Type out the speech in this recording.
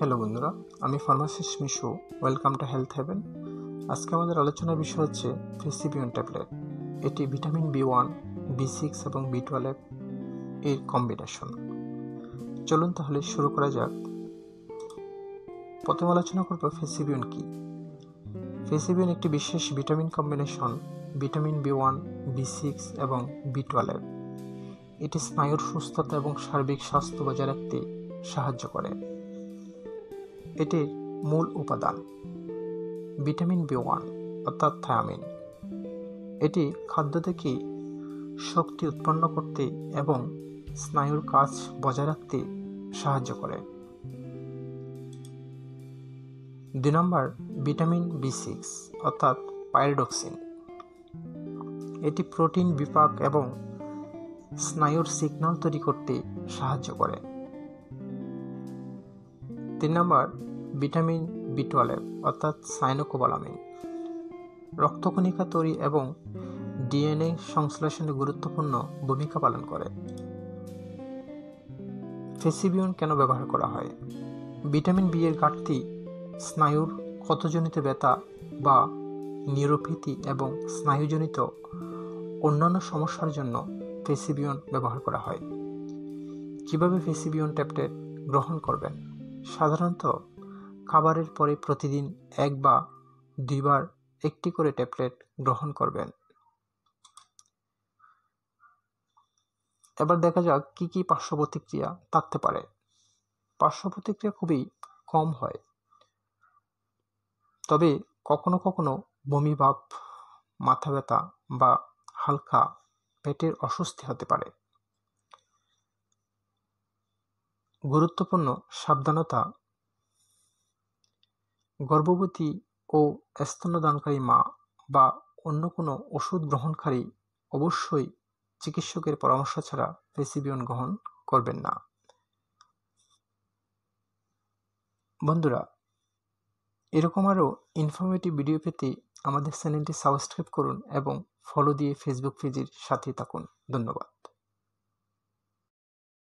Hello বন্ধুরা, আমি pharmacist Mishu. Welcome to health heaven. আজকে আমাদের আলোচনার বিষয় হচ্ছে ফেসিবিয়ন ট্যাবলেট। এটি ভিটামিন B1, B6 এবং B12 এর কম্বিনেশন। চলুন তাহলে শুরু করা যাক। প্রথম আলোচনা করব ফেসিবিয়ন কি। ফেসিবিয়ন একটি বিশেষ vitamin combination, vitamin B1, B6 এবং B12। এটি স্নায়ুর সুস্থতা এবং সার্বিক স্বাস্থ্য বজায় রাখতে সাহায্য করে। এটির মূল উপাদান ভিটামিন B1 অর্থাৎ থায়ামিন। এটি খাদ্য থেকে শক্তি উৎপন্ন করতে এবং স্নায়ুর কাজ বজায় রাখতে সাহায্য করে। 2 নম্বর ভিটামিন B6 অর্থাৎ পাইরিডক্সিন। এটি প্রোটিন বিপাক এবং স্নায়ুর সিগন্যাল তৈরি করতে সাহায্য করে। 3 নম্বর ভিটামিন B12 অর্থাৎ সায়ানোকোবালামিন। রক্তকণিকা তৈরি এবং ডিএনএ সংশ্লেষণে গুরুত্বপূর্ণ ভূমিকা পালন করে। ফেসিবিয়ন কেন ব্যবহার করা হয়? ভিটামিন বি এর ঘাটতি স্নায়ুর ক্ষতজনিত ব্যথা বা নিউরোপ্যাথি এবং স্নায়ুজনিত অন্যান্য সমস্যার জন্য ফেসিবিয়ন ব্যবহার করা হয়। কিভাবে ফেসিবিয়ন ট্যাবলেট গ্রহণ করবেন? সাধারণত খাবারের পরে প্রতিদিন 1 বা 2 বার একটি করে ট্যাবলেট গ্রহণ করবেন। এবার দেখা যাক কি কি পার্শ্ব প্রতিক্রিয়া থাকতে পারে। পার্শ্ব প্রতিক্রিয়া খুবই কম হয়, তবে কখনো কখনো বমি ভাব, মাথা ব্যথা বা হালকা পেটের অস্বস্তি হতে পারে। গুরুত্বপূর্ণ সাবধানতা: গর্ভবতী ও স্তন্যদানকারী মা বা অন্য কোনো ওষুধ গ্রহণকারী অবশ্যই চিকিৎসকের পরামর্শ ছাড়া ফেসিবিয়ন গ্রহণ করবেন না। বন্ধুরা, এরকম আরও ইনফরমেটিভ ভিডিও পেতে আমাদের চ্যানেলটি সাবস্ক্রাইব করুন এবং ফলো দিয়ে ফেসবুক পেজের সাথে থাকুন। ধন্যবাদ।